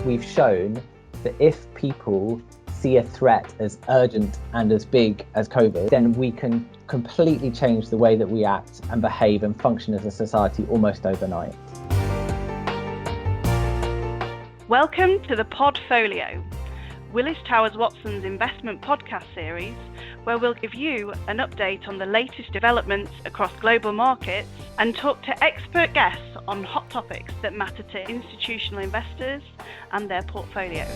we've shown that if people see a threat as urgent and as big as COVID, then we can completely change the way that we act and behave and function as a society almost overnight. Welcome to the Podfolio, Willis Towers Watson's investment podcast series, where we'll give you an update on the latest developments across global markets and talk to expert guests on hot topics that matter to institutional investors and their portfolios.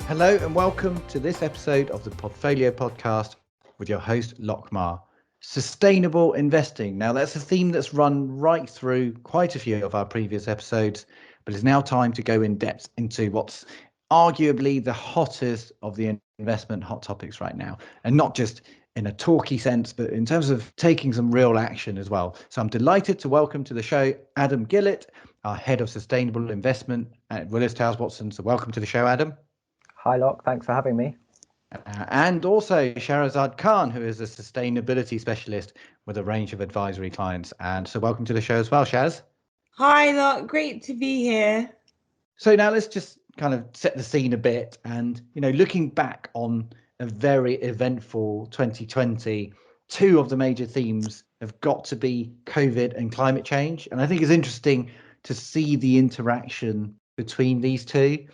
Hello and welcome to this episode of the Portfolio podcast with your host, Lochmar. Sustainable investing. Now, that's a theme that's run right through quite a few of our previous episodes, but it's now time to go in depth into what's arguably the hottest of the investment hot topics right now. And not just in a talky sense, but in terms of taking some real action as well. So I'm delighted to welcome to the show Adam Gillett, our Head of Sustainable Investment at Willis Towers Watson. So welcome to the show, Adam. Hi, Loch. Thanks for having me. And also Shahrazad Khan, who is a sustainability specialist with a range of advisory clients. And so welcome to the show as well, Shaz. Hi, lot. Great to be here. So now let's just kind of set the scene a bit. And, looking back on a very eventful 2020, two of the major themes have got to be COVID and climate change. And I think it's interesting to see the interaction between these two.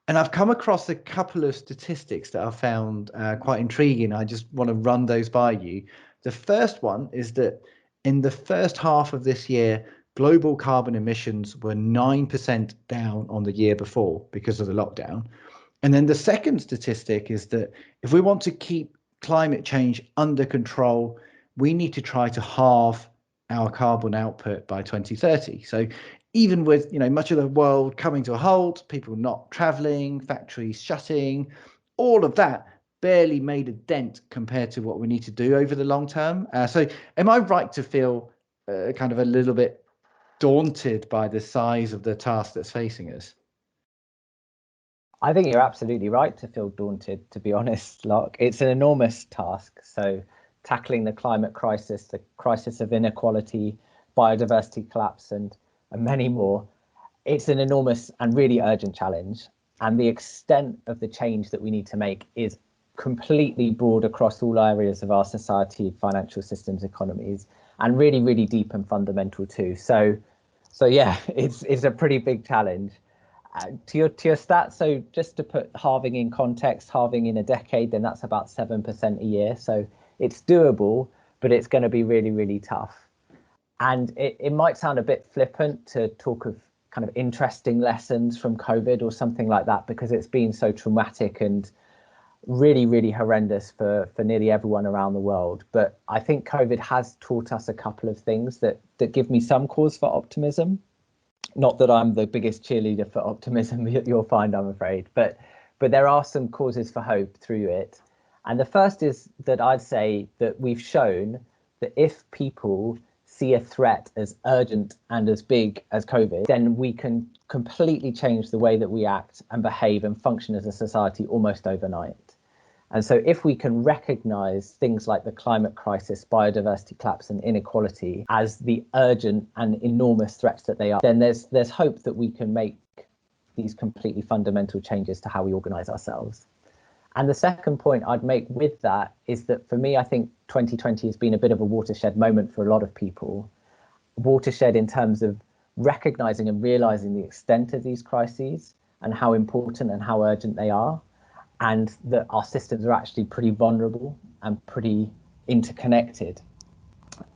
And I've come across a couple of statistics that I found quite intriguing. I just want to run those by you. The first one is that in the first half of this year, global carbon emissions were 9% down on the year before because of the lockdown. And then the second statistic is that if we want to keep climate change under control, we need to try to halve our carbon output by 2030. So even with much of the world coming to a halt, people not traveling, factories shutting, all of that barely made a dent compared to what we need to do over the long term. So am I right to feel kind of a little bit daunted by the size of the task that's facing us? I think you're absolutely right to feel daunted, to be honest, Locke. It's an enormous task. So tackling the climate crisis, the crisis of inequality, biodiversity collapse, and many more, it's an enormous and really urgent challenge. And the extent of the change that we need to make is completely broad across all areas of our society, financial systems, economies, and really, really deep and fundamental too. So yeah, it's a pretty big challenge. To your stats, so just to put halving in context, halving in a decade, then that's about 7% a year. So it's doable, but it's going to be really, really tough. And it might sound a bit flippant to talk of kind of interesting lessons from COVID or something like that, because it's been so traumatic and really, really horrendous for nearly everyone around the world. But I think COVID has taught us a couple of things that give me some cause for optimism. Not that I'm the biggest cheerleader for optimism, you'll find, I'm afraid, but there are some causes for hope through it. And the first is that I'd say that we've shown that if people see a threat as urgent and as big as COVID, then we can completely change the way that we act and behave and function as a society almost overnight. And so if we can recognize things like the climate crisis, biodiversity collapse and inequality as the urgent and enormous threats that they are, then there's hope that we can make these completely fundamental changes to how we organize ourselves. And the second point I'd make with that is that for me, I think 2020 has been a bit of a watershed moment for a lot of people. Watershed in terms of recognizing and realizing the extent of these crises and how important and how urgent they are, and that our systems are actually pretty vulnerable and pretty interconnected.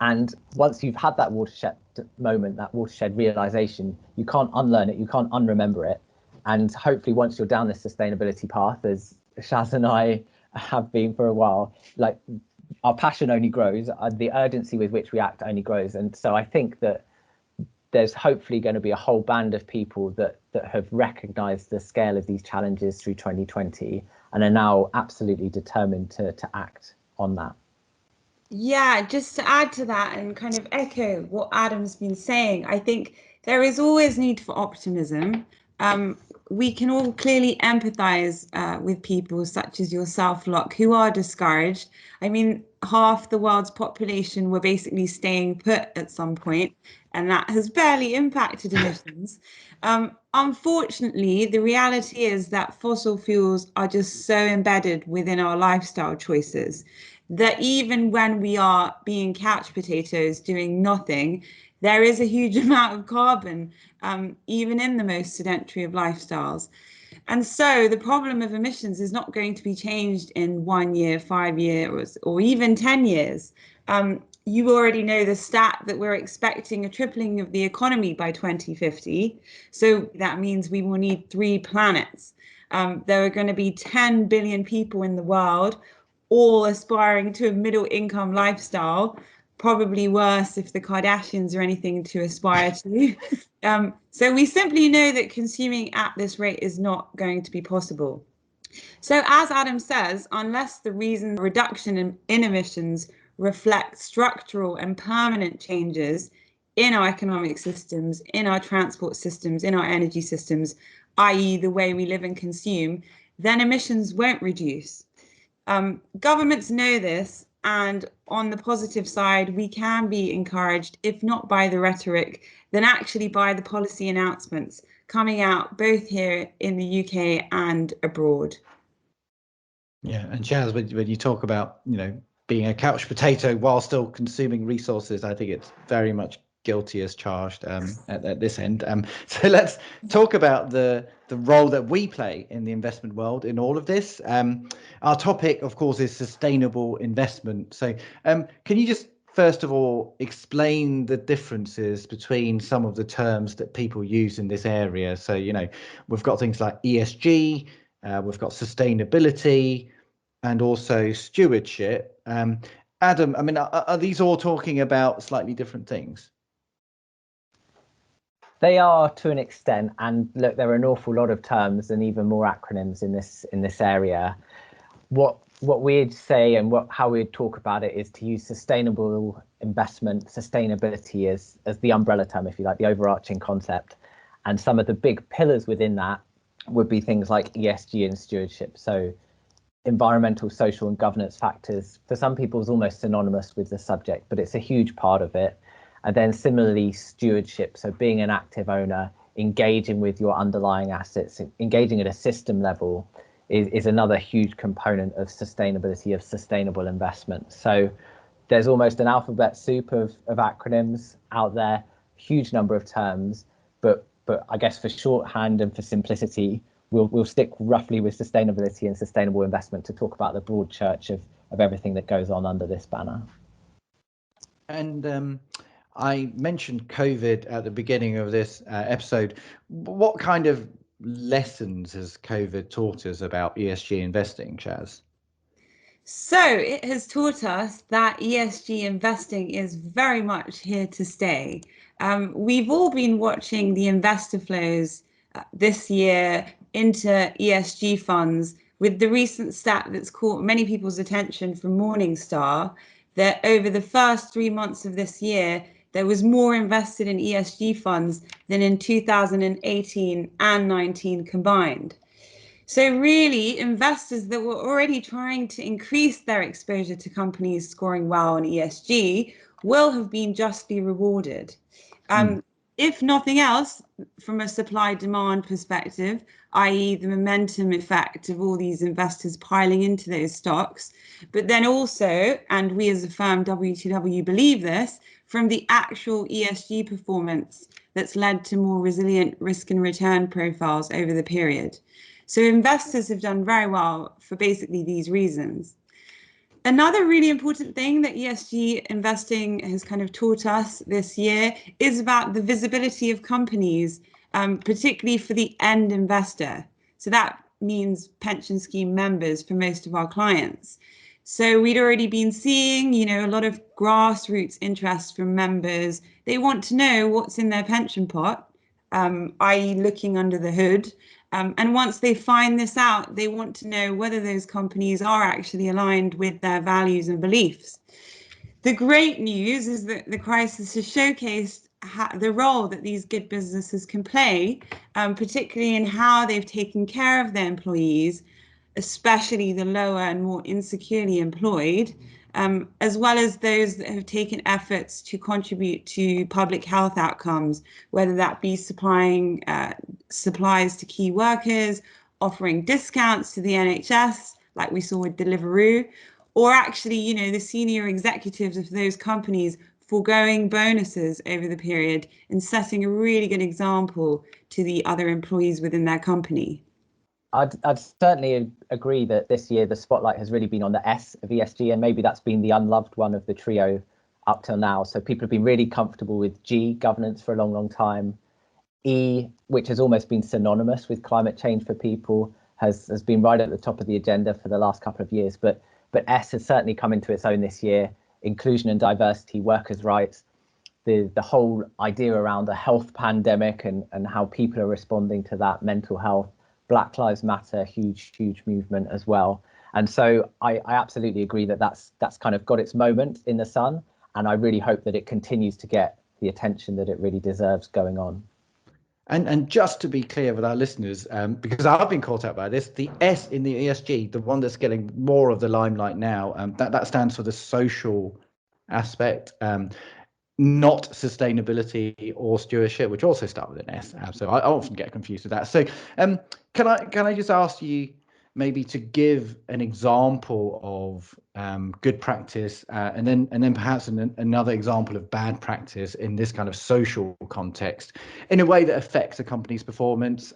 And once you've had that watershed moment, that watershed realization, you can't unlearn it, you can't unremember it. And hopefully once you're down this sustainability path, as Shaz and I have been for a while, like our passion only grows, the urgency with which we act only grows. And so I think that there's hopefully going to be a whole band of people that have recognized the scale of these challenges through 2020 and are now absolutely determined to act on that. Yeah, just to add to that and kind of echo what Adam's been saying, I think there is always need for optimism, we can all clearly empathize with people such as yourself, Locke, who are discouraged. I mean, half the world's population were basically staying put at some point, and that has barely impacted emissions. Unfortunately, the reality is that fossil fuels are just so embedded within our lifestyle choices that even when we are being couch potatoes doing nothing, there is a huge amount of carbon, even in the most sedentary of lifestyles. And so the problem of emissions is not going to be changed in 1 year, 5 years, or even 10 years. You already know the stat that we're expecting a tripling of the economy by 2050. So that means we will need 3 planets. There are going to be 10 billion people in the world, all aspiring to a middle income lifestyle. Probably worse if the Kardashians are anything to aspire to. So we simply know that consuming at this rate is not going to be possible. So as Adam says, unless the reason reduction in emissions reflect structural and permanent changes in our economic systems, in our transport systems, in our energy systems, i.e. the way we live and consume, then emissions won't reduce. Governments know this, and on the positive side, we can be encouraged, if not by the rhetoric, then actually by the policy announcements coming out both here in the UK and abroad. Yeah, and Shaz, when you talk about, being a couch potato while still consuming resources, I think it's very much guilty as charged at this end. So let's talk about the role that we play in the investment world in all of this. Our topic, of course, is sustainable investment. So can you just first of all explain the differences between some of the terms that people use in this area? So, we've got things like ESG, we've got sustainability, and also stewardship. Adam, I mean, are these all talking about slightly different things? They are to an extent, and look, there are an awful lot of terms and even more acronyms in this area. What we'd say and how we'd talk about it is to use sustainable investment, sustainability as the umbrella term, if you like, the overarching concept. And some of the big pillars within that would be things like ESG and stewardship. So environmental, social and governance factors, for some people, is almost synonymous with the subject, but it's a huge part of it. And then similarly, stewardship, so being an active owner, engaging with your underlying assets, engaging at a system level is another huge component of sustainability, of sustainable investment. So there's almost an alphabet soup of acronyms out there, huge number of terms, but I guess for shorthand and for simplicity, we'll stick roughly with sustainability and sustainable investment to talk about the broad church of everything that goes on under this banner. And I mentioned COVID at the beginning of this episode. What kind of lessons has COVID taught us about ESG investing, Shaz? So it has taught us that ESG investing is very much here to stay. We've all been watching the investor flows this year into ESG funds, with the recent stat that's caught many people's attention from Morningstar, that over the first 3 months of this year, there was more invested in ESG funds than in 2018 and 19 combined. So really, investors that were already trying to increase their exposure to companies scoring well on ESG will have been justly rewarded. If nothing else, from a supply-demand perspective, i.e. the momentum effect of all these investors piling into those stocks, but then also, and we as a firm, WTW, believe this, from the actual ESG performance that's led to more resilient risk and return profiles over the period. So investors have done very well for basically these reasons. Another really important thing that ESG investing has kind of taught us this year is about the visibility of companies, particularly for the end investor. So that means pension scheme members for most of our clients. So we'd already been seeing, a lot of grassroots interest from members. They want to know what's in their pension pot, i.e. looking under the hood. And once they find this out, they want to know whether those companies are actually aligned with their values and beliefs. The great news is that the crisis has showcased the role that these good businesses can play, particularly in how they've taken care of their employees, especially the lower and more insecurely employed, as well as those that have taken efforts to contribute to public health outcomes, whether that be supplying supplies to key workers, offering discounts to the NHS, like we saw with Deliveroo, or actually, the senior executives of those companies foregoing bonuses over the period and setting a really good example to the other employees within their company. I'd certainly agree that this year the spotlight has really been on the S of ESG, and maybe that's been the unloved one of the trio up till now. So people have been really comfortable with G, governance, for a long, long time. E, which has almost been synonymous with climate change for people, has been right at the top of the agenda for the last couple of years. But S has certainly come into its own this year. Inclusion and diversity, workers' rights, the whole idea around the health pandemic and how people are responding to that, mental health. Black Lives Matter, huge movement as well. And so I absolutely agree that that's kind of got its moment in the sun. And I really hope that it continues to get the attention that it really deserves going on. And just to be clear with our listeners, because I've been caught out by this, the S in the ESG, the one that's getting more of the limelight now, that stands for the social aspect. Not sustainability or stewardship, which also start with an S. So I often get confused with that. So can I just ask you maybe to give an example of good practice, and then perhaps another example of bad practice in this kind of social context, in a way that affects a company's performance,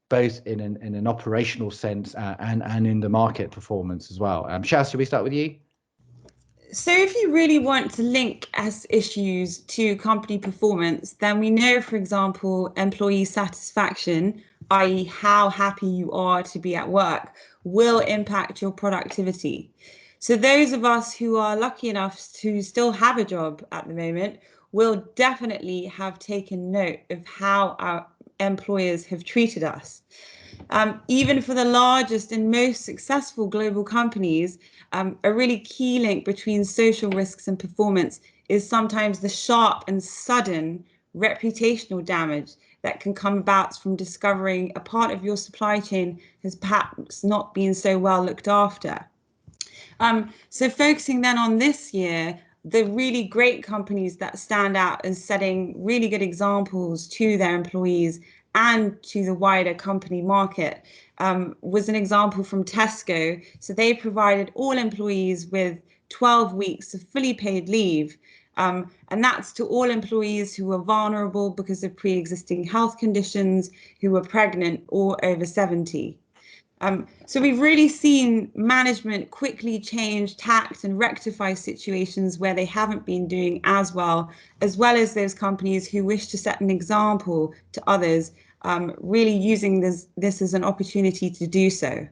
both in an operational sense and in the market performance as well. Shaz, should we start with you? So if you really want to link S issues to company performance, then we know, for example, employee satisfaction, i.e. how happy you are to be at work, will impact your productivity. So those of us who are lucky enough to still have a job at the moment will definitely have taken note of how our employers have treated us. Even for the largest and most successful global companies, a really key link between social risks and performance is sometimes the sharp and sudden reputational damage that can come about from discovering a part of your supply chain has perhaps not been so well looked after. So focusing then on this year, the really great companies that stand out as setting really good examples to their employees and to the wider company market was an example from Tesco. So they provided all employees with 12 weeks of fully paid leave. And that's to all employees who were vulnerable because of pre-existing health conditions, who were pregnant or over 70. So we've really seen management quickly change tact and rectify situations where they haven't been doing as well as those companies who wish to set an example to others, really using this as an opportunity to do so.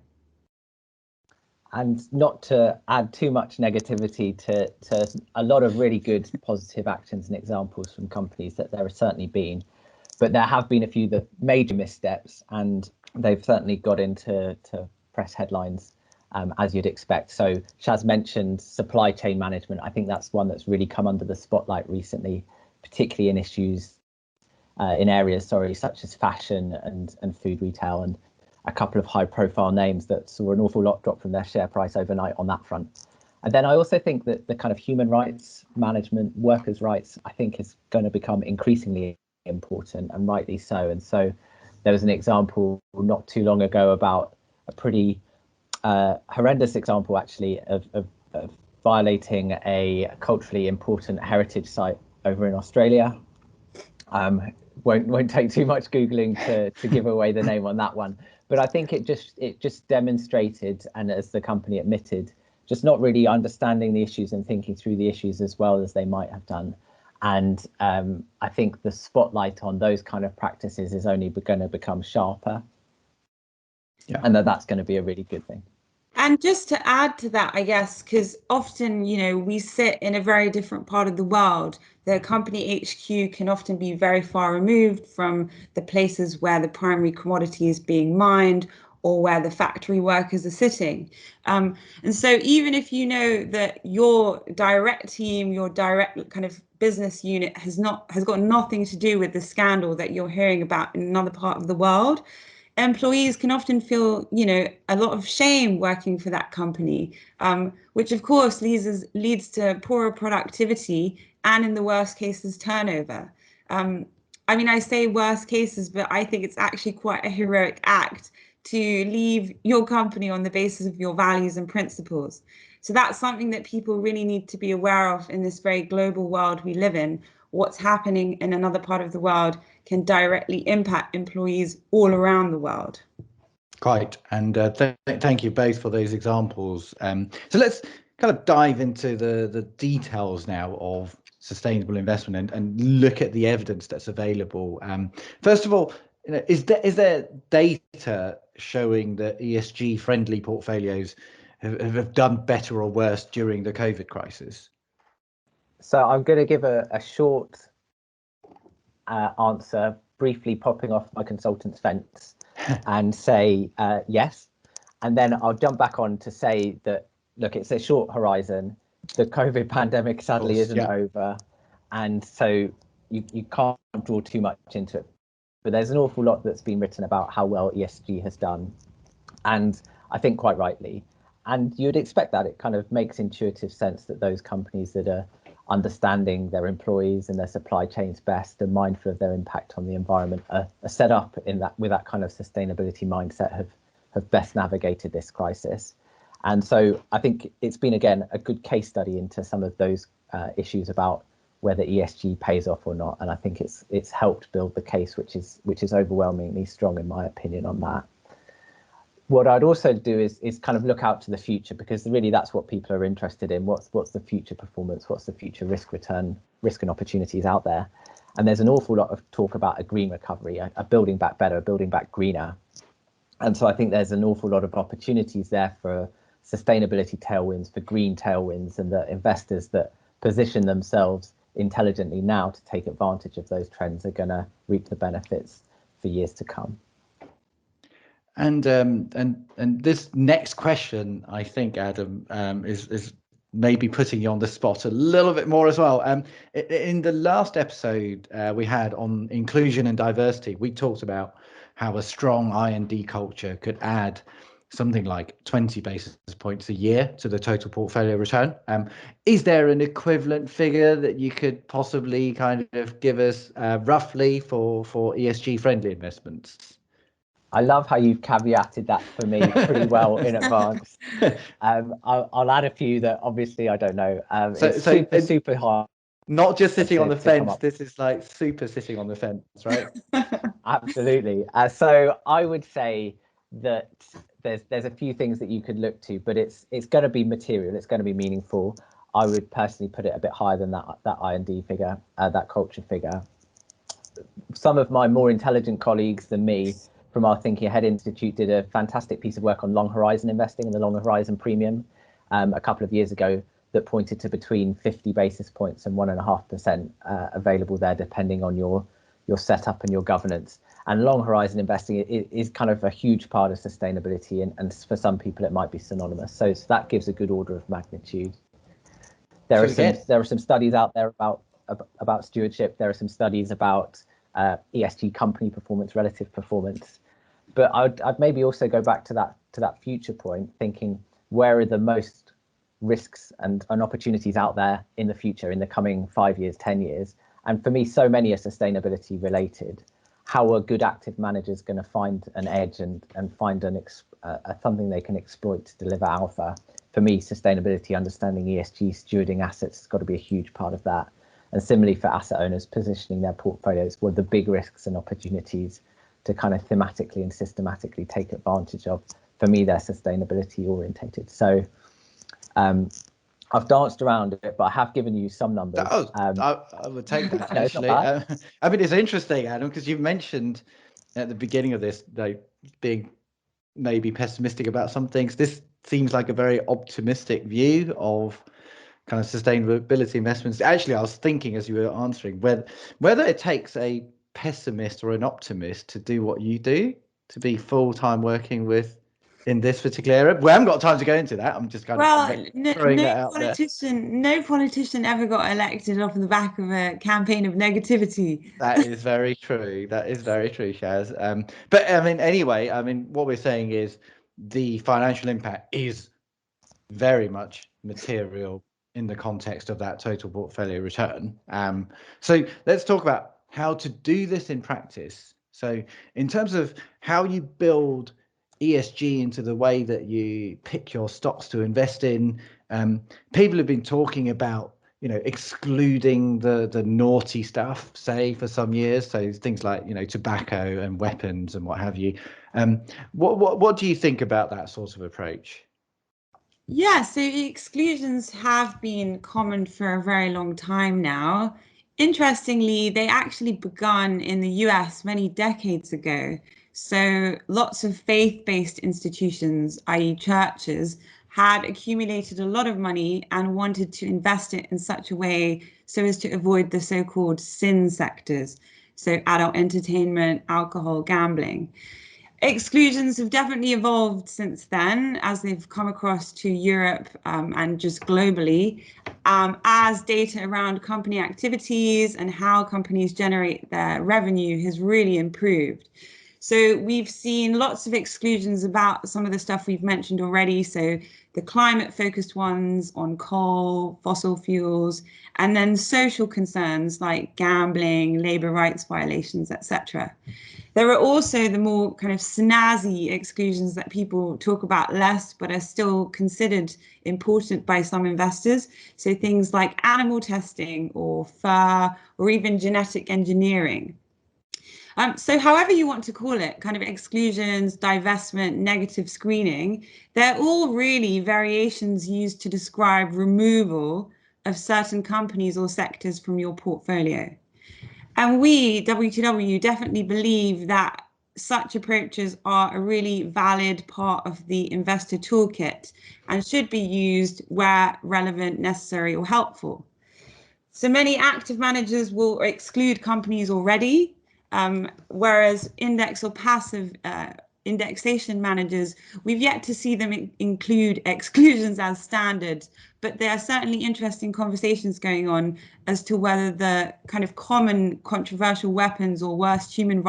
And not to add too much negativity to a lot of really good positive actions and examples from companies that there have certainly been, but there have been a few that major missteps, and they've certainly got into press headlines, as you'd expect. So Shaz mentioned supply chain management. I think that's one that's really come under the spotlight recently, particularly in issues in areas, such as fashion and food retail, and a couple of high profile names that saw an awful lot drop from their share price overnight on that front. And then I also think that the kind of human rights management, workers' rights, I think is going to become increasingly important, and rightly so. And so there was an example not too long ago about a pretty horrendous example, actually, of violating a culturally important heritage site over in Australia. Won't take too much Googling to give away the name on that one. But I think it just demonstrated, and as the company admitted, just not really understanding the issues and thinking through the issues as well as they might have done. And I think the spotlight on those kind of practices is only going to become sharper. Yeah. And that's going to be a really good thing. And just to add to that, I guess, because often, we sit in a very different part of the world. The company HQ can often be very far removed from the places where the primary commodity is being mined or where the factory workers are sitting. And so even if you know that your direct team, your direct kind of business unit has got nothing to do with the scandal that you're hearing about in another part of the world, employees can often feel, a lot of shame working for that company, which of course leads to poorer productivity and, in the worst cases, turnover. I say worst cases, but I think it's actually quite a heroic act to leave your company on the basis of your values and principles. So that's something that people really need to be aware of in this very global world we live in. What's happening in another part of the world can directly impact employees all around the world. Quite, and thank you both for those examples. So let's kind of dive into the details now of sustainable investment and look at the evidence that's available. First of all, is there data showing that ESG friendly portfolios have done better or worse during the COVID crisis? So I'm going to give a short answer, briefly popping off my consultant's fence and say yes. And then I'll jump back on to say that, look, it's a short horizon. The COVID pandemic sadly isn't over. And so you can't draw too much into it. But there's an awful lot that's been written about how well ESG has done. And I think quite rightly. And you'd expect that. It kind of makes intuitive sense that those companies that are understanding their employees and their supply chains best and mindful of their impact on the environment are set up in that with that kind of sustainability mindset have best navigated this crisis. And so I think it's been, again, a good case study into some of those issues about whether ESG pays off or not. And I think it's helped build the case, which is overwhelmingly strong in my opinion on that. What I'd also do is kind of look out to the future, because really that's what people are interested in. What's the future performance? What's the future risk and opportunities out there? And there's an awful lot of talk about a green recovery, a building back better, a building back greener. And so I think there's an awful lot of opportunities there for sustainability tailwinds, for green tailwinds, and the investors that position themselves intelligently now to take advantage of those trends are going to reap the benefits for years to come. And this next question, I think, Adam, is maybe putting you on the spot a little bit more as well. In the last episode we had on inclusion and diversity, we talked about how a strong I&D culture could add something like 20 basis points a year to the total portfolio return. Is there an equivalent figure that you could possibly kind of give us roughly for ESG friendly investments? I love how you've caveated that for me pretty well in advance. I'll add a few that obviously I don't know. It's super hard. Not just sitting on the fence. This is like super sitting on the fence, right? Absolutely. So I would say that there's a few things that you could look to, but it's going to be material. It's going to be meaningful. I would personally put it a bit higher than that I&D figure, that culture figure. Some of my more intelligent colleagues than me from our Thinking Ahead Institute did a fantastic piece of work on long horizon investing and the long horizon premium a couple of years ago that pointed to between 50 basis points and 1.5% available there, depending on your setup and your governance. And long horizon investing is kind of a huge part of sustainability, and for some people it might be synonymous. So that gives a good order of magnitude. There are some studies out there about stewardship. There are some studies about ESG company performance, relative performance. But I'd maybe also go back to that future point, thinking where are the most risks and opportunities out there in the future, in the coming 5 years, 10 years. And for me, so many are sustainability related. How are good active managers going to find an edge and find something they can exploit to deliver alpha? For me, sustainability, understanding ESG, stewarding assets has got to be a huge part of that. And similarly for asset owners, positioning their portfolios, what are the big risks and opportunities to kind of thematically and systematically take advantage of? For me, they're sustainability orientated. So I've danced around it, but I have given you some numbers. I would take that, no, actually. I mean, it's interesting, Adam, because you mentioned at the beginning of this, being maybe pessimistic about some things. This seems like a very optimistic view of kind of sustainability investments. Actually, I was thinking as you were answering whether it takes a pessimist or an optimist to do what you do, to be full-time working with in this particular area? We haven't got time to go into that. I'm just kind of throwing that out there. No politician ever got elected off the back of a campaign of negativity. That is very true. That is very true, Shaz. But I mean, anyway, I mean, what we're saying is the financial impact is very much material in the context of that total portfolio return. So let's talk about how to do this in practice. So in terms of how you build ESG into the way that you pick your stocks to invest in, people have been talking about, you know, excluding the naughty stuff, say, for some years. So things like, you know, tobacco and weapons and what have you. What do you think about that sort of approach? Yeah, so exclusions have been common for a very long time now. Interestingly, they actually begun in the US many decades ago. So lots of faith-based institutions, i.e. churches, had accumulated a lot of money and wanted to invest it in such a way so as to avoid the so-called sin sectors, so adult entertainment, alcohol, gambling. Exclusions have definitely evolved since then as they've come across to Europe and just globally, as data around company activities and how companies generate their revenue has really improved. So we've seen lots of exclusions about some of the stuff we've mentioned already. So the climate focused ones on coal, fossil fuels, and then social concerns like gambling, labor rights violations, etc. There are also the more kind of snazzy exclusions that people talk about less, but are still considered important by some investors. So things like animal testing or fur or even genetic engineering. So however you want to call it, kind of exclusions, divestment, negative screening, they're all really variations used to describe removal of certain companies or sectors from your portfolio. And we, WTW, definitely believe that such approaches are a really valid part of the investor toolkit and should be used where relevant, necessary, or helpful. So many active managers will exclude companies already, whereas index or passive indexation managers, we've yet to see them include exclusions as standard, but there are certainly interesting conversations going on as to whether the kind of common controversial weapons or worst human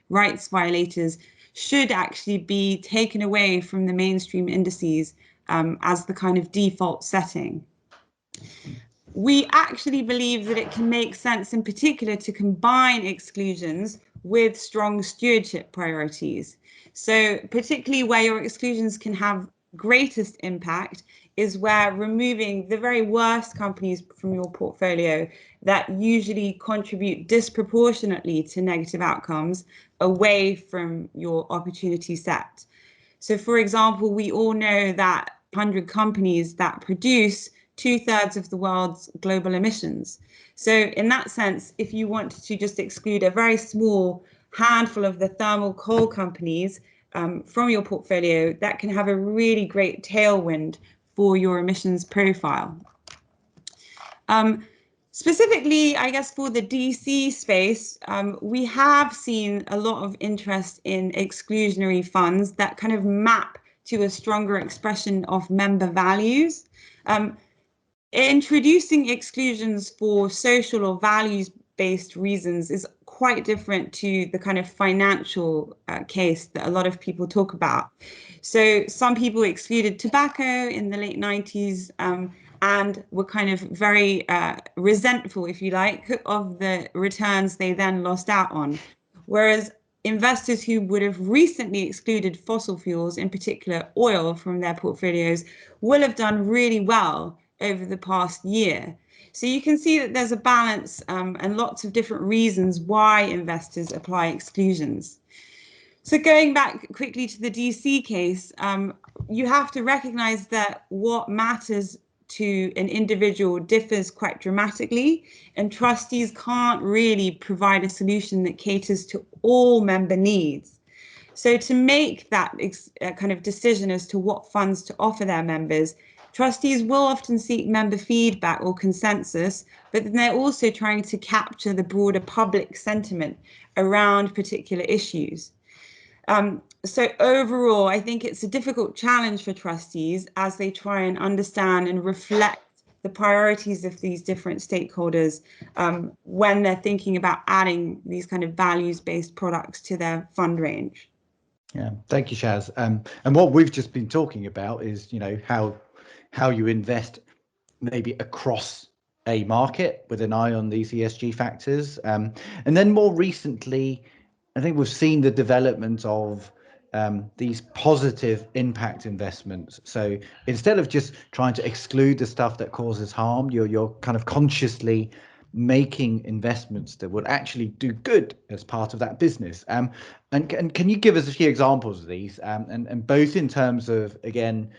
rights violators should actually be taken away from the mainstream indices as the kind of default setting. We actually believe that it can make sense in particular to combine exclusions with strong stewardship priorities. So particularly where your exclusions can have greatest impact is where removing the very worst companies from your portfolio that usually contribute disproportionately to negative outcomes away from your opportunity set. So for example, we all know that 100 companies that produce 2/3 of the world's global emissions. So in that sense, if you want to just exclude a very small handful of the thermal coal companies from your portfolio, that can have a really great tailwind for your emissions profile. Specifically, I guess for the DC space, we have seen a lot of interest in exclusionary funds that kind of map to a stronger expression of member values. Introducing exclusions for social or values-based reasons is quite different to the kind of financial case that a lot of people talk about. So some people excluded tobacco in the late 90s and were kind of very resentful, if you like, of the returns they then lost out on. Whereas investors who would have recently excluded fossil fuels, in particular oil, from their portfolios will have done really well over the past year. So you can see that there's a balance and lots of different reasons why investors apply exclusions. So going back quickly to the DC case, you have to recognize that what matters to an individual differs quite dramatically, and trustees can't really provide a solution that caters to all member needs. So to make that kind of decision as to what funds to offer their members, trustees will often seek member feedback or consensus, but then they're also trying to capture the broader public sentiment around particular issues. So overall, I think it's a difficult challenge for trustees as they try and understand and reflect the priorities of these different stakeholders when they're thinking about adding these kind of values-based products to their fund range. Yeah, thank you, Shaz. And what we've just been talking about is, how you invest maybe across a market with an eye on these ESG factors. And then more recently, I think we've seen the development of these positive impact investments. So instead of just trying to exclude the stuff that causes harm, you're kind of consciously making investments that would actually do good as part of that business. And can you give us a few examples of these? And both in terms of, again,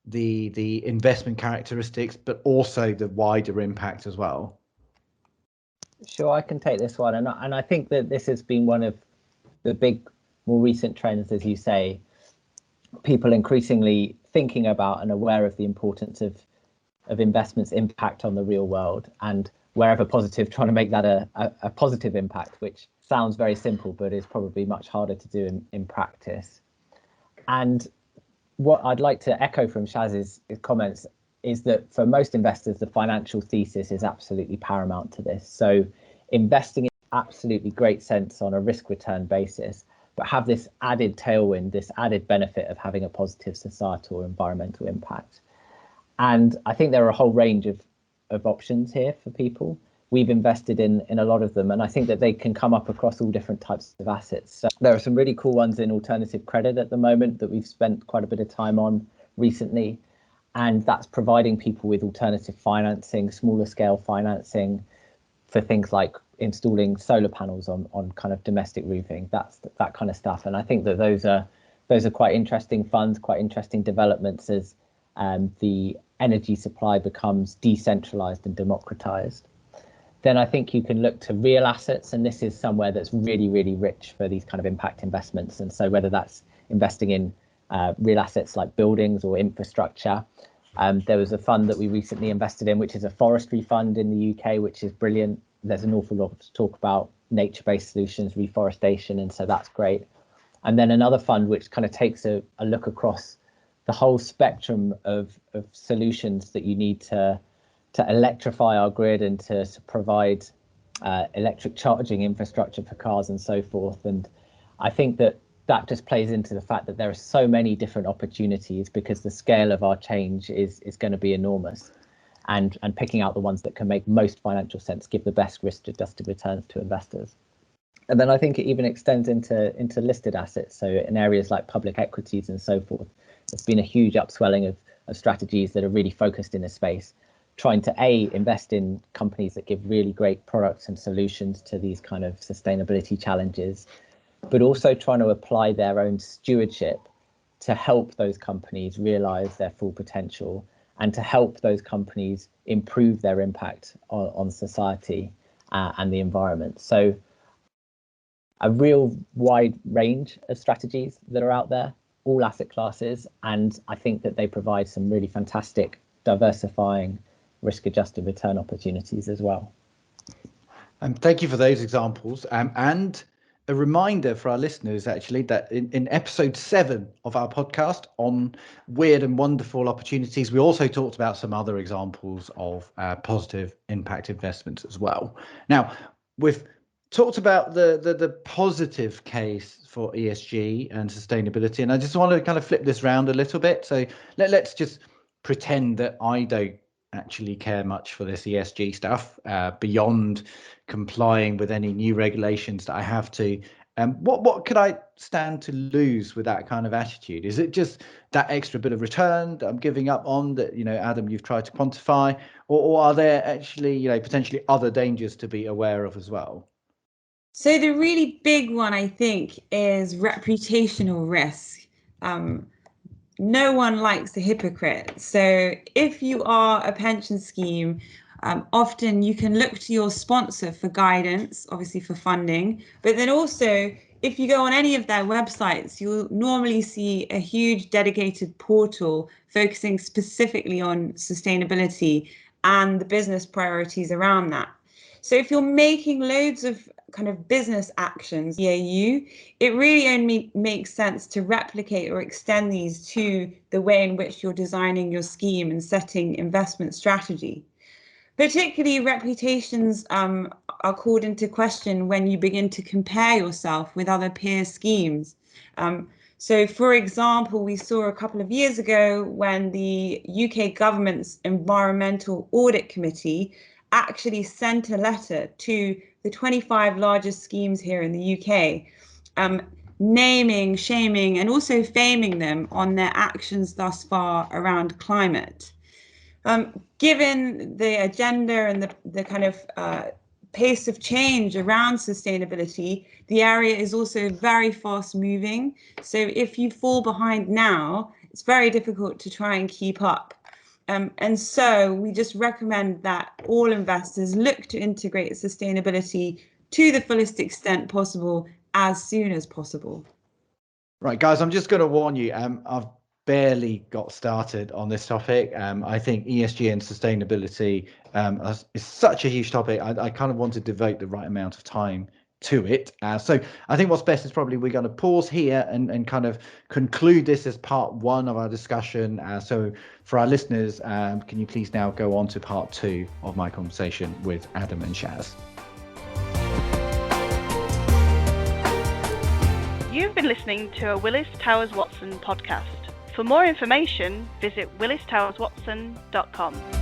the investment characteristics, but also the wider impact as well. Sure, I can take this one, and I think that this has been one of the big, more recent trends, as you say. People increasingly thinking about and aware of the importance of investments' impact on the real world, and wherever positive, trying to make that a positive impact, which sounds very simple, but is probably much harder to do in practice. And what I'd like to echo from Shaz's comments is that for most investors, the financial thesis is absolutely paramount to this. So investing in absolutely great sense on a risk return basis, but have this added tailwind, this added benefit of having a positive societal or environmental impact. And I think there are a whole range of options here for people. We've invested in a lot of them, and I think that they can come up across all different types of assets. So there are some really cool ones in alternative credit at the moment that we've spent quite a bit of time on recently, and that's providing people with alternative financing, smaller scale financing for things like installing solar panels on kind of domestic roofing, that kind of stuff. And I think that those are quite interesting funds, quite interesting developments as the energy supply becomes decentralized and democratized. Then I think you can look to real assets, and this is somewhere that's really, really rich for these kind of impact investments. And so whether that's investing in real assets like buildings or infrastructure, there was a fund that we recently invested in, which is a forestry fund in the UK, which is brilliant. There's an awful lot to talk about nature-based solutions, reforestation, and so that's great. And then another fund which kind of takes a look across the whole spectrum of solutions that you need to electrify our grid and to provide electric charging infrastructure for cars and so forth. And I think that just plays into the fact that there are so many different opportunities because the scale of our change is going to be enormous, and picking out the ones that can make most financial sense, give the best risk-adjusted returns to investors. And then I think it even extends into listed assets. So in areas like public equities and so forth, there's been a huge upswelling of strategies that are really focused in a space, trying to invest in companies that give really great products and solutions to these kind of sustainability challenges, but also trying to apply their own stewardship to help those companies realize their full potential and to help those companies improve their impact on society and the environment. So a real wide range of strategies that are out there, all asset classes, and I think that they provide some really fantastic diversifying risk-adjusted return opportunities as well. Thank you for those examples. And a reminder for our listeners, actually, that in episode 7 of our podcast on weird and wonderful opportunities, we also talked about some other examples of positive impact investments as well. Now, we've talked about the positive case for ESG and sustainability, and I just want to kind of flip this round a little bit. So let's just pretend that I don't actually care much for this ESG stuff beyond complying with any new regulations that I have to. What could I stand to lose with that kind of attitude? Is it just that extra bit of return that I'm giving up on that, Adam, you've tried to quantify, or are there actually, potentially other dangers to be aware of as well? So the really big one, I think, is reputational risk. No one likes a hypocrite. So if you are a pension scheme, often you can look to your sponsor for guidance, obviously for funding, but then also if you go on any of their websites, you'll normally see a huge dedicated portal focusing specifically on sustainability and the business priorities around that. So if you're making loads of kind of business actions, BAU, it really only makes sense to replicate or extend these to the way in which you're designing your scheme and setting investment strategy. Particularly, reputations are called into question when you begin to compare yourself with other peer schemes. So, for example, we saw a couple of years ago when the UK government's Environmental Audit Committee actually sent a letter to the 25 largest schemes here in the UK, naming, shaming, and also faming them on their actions thus far around climate. Given the agenda and the kind of pace of change around sustainability, the area is also very fast moving. So if you fall behind now, it's very difficult to try and keep up. And so we just recommend that all investors look to integrate sustainability to the fullest extent possible as soon as possible. Right, guys, I'm just going to warn you, I've barely got started on this topic. I think ESG and sustainability is such a huge topic. I kind of want to devote the right amount of time to it. So I think what's best is probably we're going to pause here and kind of conclude this as part one of our discussion. So for our listeners, can you please now go on to part two of my conversation with Adam and Shaz? You've been listening to a Willis Towers Watson podcast. For more information, visit willistowerswatson.com.